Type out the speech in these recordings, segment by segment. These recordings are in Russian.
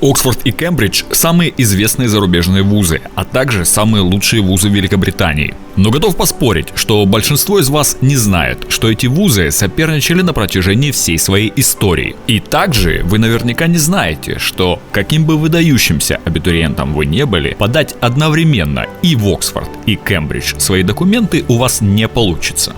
Оксфорд и Кембридж – самые известные зарубежные вузы, а также самые лучшие вузы Великобритании. Но готов поспорить, что большинство из вас не знает, что эти вузы соперничали на протяжении всей своей истории. И также вы наверняка не знаете, что каким бы выдающимся абитуриентом вы не были, подать одновременно и в Оксфорд, и Кембридж свои документы у вас не получится.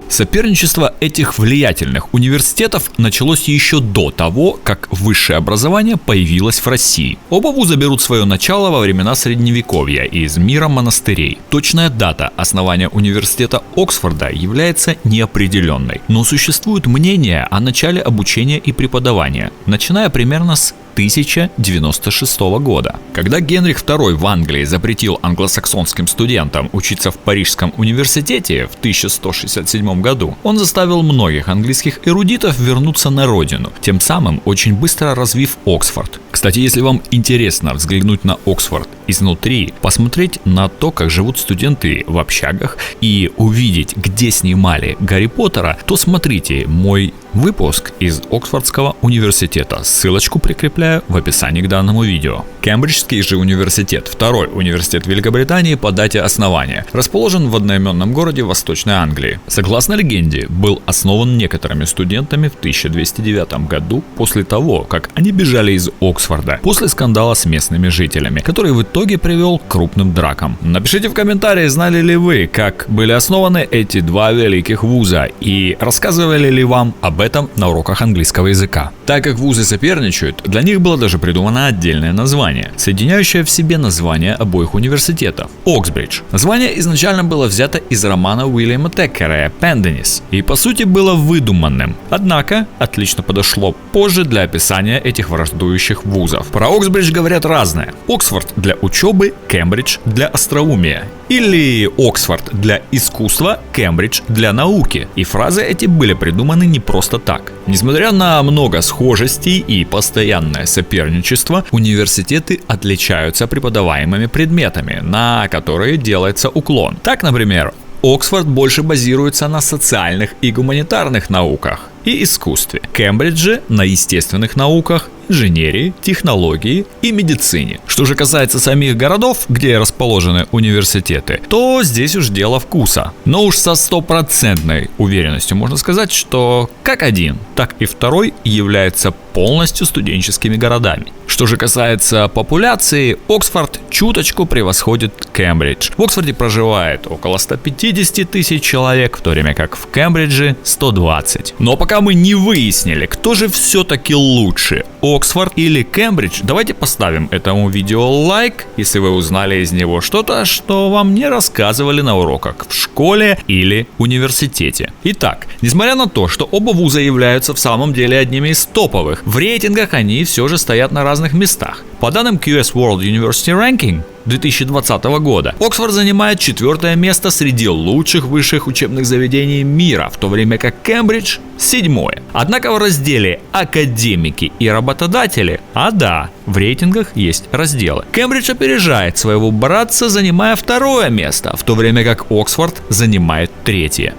Соперничество этих влиятельных университетов началось еще до того, как высшее образование появилось в России. Оба вуза берут свое начало во времена Средневековья из мира монастырей. Точная дата основания университета Оксфорда является неопределенной, но существует мнение о начале обучения и преподавания, начиная примерно с 1096 года. Когда Генрих II в Англии запретил англосаксонским студентам учиться в Парижском университете в 1167 году, он заставил многих английских эрудитов вернуться на родину, тем самым очень быстро развив Оксфорд. Кстати, если вам интересно взглянуть на Оксфорд изнутри, посмотреть на то, как живут студенты в общагах и увидеть, где снимали Гарри Поттера, то смотрите мой выпуск из Оксфордского университета. Ссылочку прикрепляю в описании к данному видео. Кембриджский же университет, второй университет Великобритании по дате основания, расположен в одноименном городе в Восточной Англии. Согласно легенде, был основан некоторыми студентами в 1209 году после того, как они бежали из Оксфорда после скандала с местными жителями, который в итоге привел к крупным дракам. Напишите в комментарии, знали ли вы, как были основаны эти два великих вуза, и рассказывали ли вам об этом на уроках английского языка. Так как вузы соперничают, для них было даже придумано отдельное название, соединяющее в себе названия обоих университетов – Оксбридж. Название изначально было взято из романа Уильяма Теккера «Пенденис» и по сути было выдуманным, однако отлично подошло позже для описания этих враждующих вузов. Про Оксбридж говорят разное. Оксфорд для учебы, Кембридж для остроумия. Или Оксфорд для искусства, Кембридж для науки. И фразы эти были придуманы не просто так. Несмотря на много схожестей и постоянное соперничество, университеты отличаются преподаваемыми предметами, на которые делается уклон. Так, например, Оксфорд больше базируется на социальных и гуманитарных науках и искусстве. Кембридж же на естественных науках, инженерии, технологии и медицине. Что же касается самих городов, где расположены университеты, то здесь уж дело вкуса. Но уж со стопроцентной уверенностью можно сказать, что как один, так и второй являются полностью студенческими городами. Что же касается популяции, Оксфорд чуточку превосходит Кембридж. В Оксфорде проживает около 150 тысяч человек, в то время как в Кембридже 120. Но пока мы не выяснили, кто же все-таки лучше, Оксфорд или Кембридж, давайте поставим этому видео лайк, если вы узнали из него что-то, что вам не рассказывали на уроках в школе или университете. Итак, несмотря на то, что оба вуза являются в самом деле одними из топовых, в рейтингах они все же стоят на разных местах. По данным QS World University Ranking 2020 года, Оксфорд занимает 4-е место среди лучших высших учебных заведений мира, в то время как Кембридж 7-е. Однако в разделе «Академики и работодатели», в рейтингах есть разделы, Кембридж опережает своего братца, занимая 2-е место, в то время как Оксфорд занимает 3-е.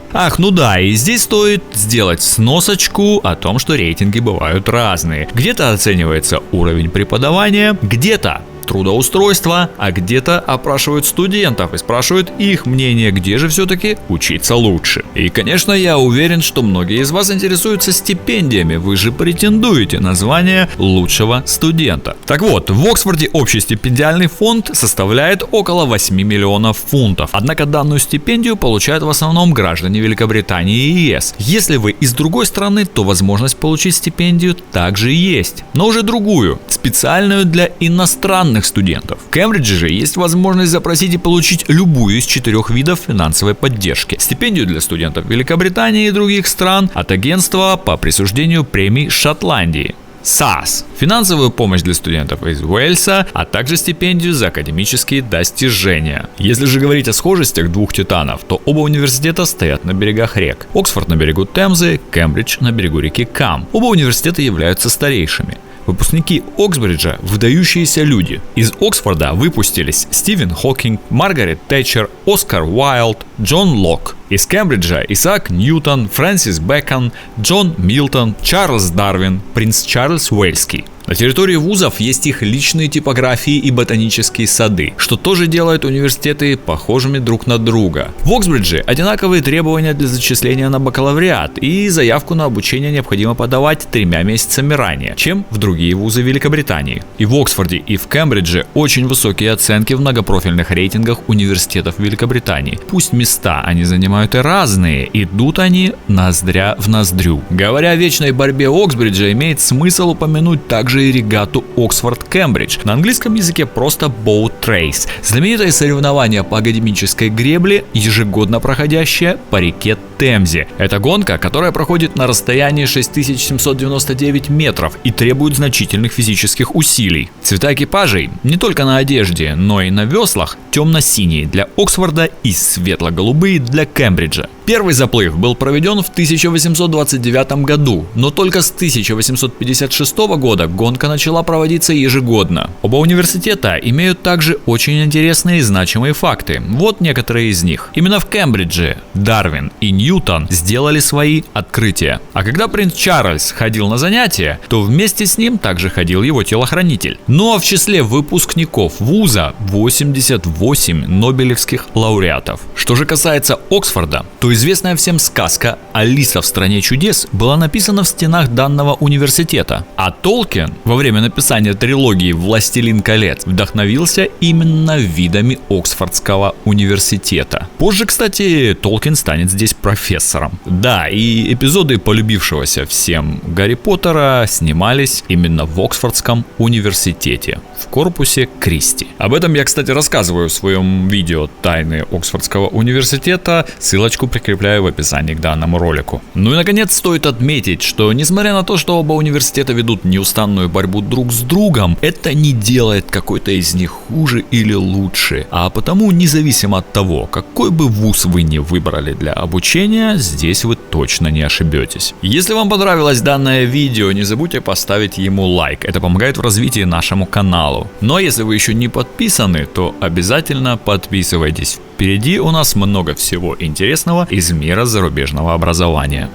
И здесь стоит сделать сносочку о том, что рейтинги бывают разные. Где-то оценивается уровень преподавания, где-то трудоустройства, а где-то опрашивают студентов и спрашивают их мнение, где же все-таки учиться лучше. И, конечно, я уверен, что многие из вас интересуются стипендиями, вы же претендуете на звание лучшего студента. Так вот, в Оксфорде общий стипендиальный фонд составляет около 8 миллионов фунтов, однако данную стипендию получают в основном граждане Великобритании и ЕС. Если вы из другой страны, то возможность получить стипендию также есть, но уже другую, специальную для иностранных студентов. В Кембридже же есть возможность запросить и получить любую из 4 видов финансовой поддержки. Стипендию для студентов Великобритании и других стран от агентства по присуждению премий Шотландии. SAS. Финансовую помощь для студентов из Уэльса, а также стипендию за академические достижения. Если же говорить о схожестях двух титанов, то оба университета стоят на берегах рек. Оксфорд на берегу Темзы, Кембридж на берегу реки Кам. Оба университета являются старейшими. Выпускники Оксбриджа – выдающиеся люди. Из Оксфорда выпустились Стивен Хокинг, Маргарет Тэтчер, Оскар Уайлд, Джон Лок. Из Кембриджа – Исаак Ньютон, Фрэнсис Бэкон, Джон Милтон, Чарльз Дарвин, принц Чарльз Уэльский. На территории вузов есть их личные типографии и ботанические сады, что тоже делает университеты похожими друг на друга. В Оксбридже одинаковые требования для зачисления на бакалавриат, и заявку на обучение необходимо подавать 3 месяцами ранее, чем в другие вузы Великобритании. И в Оксфорде, и в Кембридже очень высокие оценки в многопрофильных рейтингах университетов Великобритании. Пусть места они занимают и разные, идут они ноздря в ноздрю. Говоря о вечной борьбе Оксбриджа, имеет смысл упомянуть также и регату Оксфорд-Кембридж, на английском языке просто Boat Race. Знаменитое соревнование по академической гребле, ежегодно проходящее по реке Темзе. Это гонка, которая проходит на расстоянии 6799 метров и требует значительных физических усилий. Цвета экипажей не только на одежде, но и на веслах темно-синие для Оксфорда и светло-голубые для Кембриджа. Первый заплыв был проведен в 1829 году, но только с 1856 года гонка начала проводиться ежегодно. Оба университета имеют также очень интересные и значимые факты. Вот некоторые из них. Именно в Кембридже Дарвин и Ньютон сделали свои открытия. А когда принц Чарльз ходил на занятия, то вместе с ним также ходил его телохранитель. Ну а в числе выпускников вуза 88 нобелевских лауреатов. Что же касается Оксфорда, то известная всем сказка «Алиса в стране чудес» была написана в стенах данного университета. А Толкин во время написания трилогии «Властелин колец» вдохновился именно видами Оксфордского университета. Позже, кстати, Толкин станет здесь профессором. Да, и эпизоды полюбившегося всем Гарри Поттера снимались именно в Оксфордском университете, в корпусе Кристи. Об этом я, кстати, рассказываю в своем видео «Тайны Оксфордского университета», ссылочку прикрепляю в описании к данному ролику. Ну и наконец стоит отметить, что несмотря на то, что оба университета ведут неустанную борьбу друг с другом, это не делает какой-то из них хуже или лучше, а потому независимо от того, какой бы вуз вы ни выбрали для обучения, здесь вы точно не ошибетесь. Если вам понравилось данное видео, не забудьте поставить ему лайк, это помогает в развитии нашему каналу. Ну а если вы еще не подписаны, то обязательно подписывайтесь. Впереди у нас много всего интересного из мира зарубежного образования.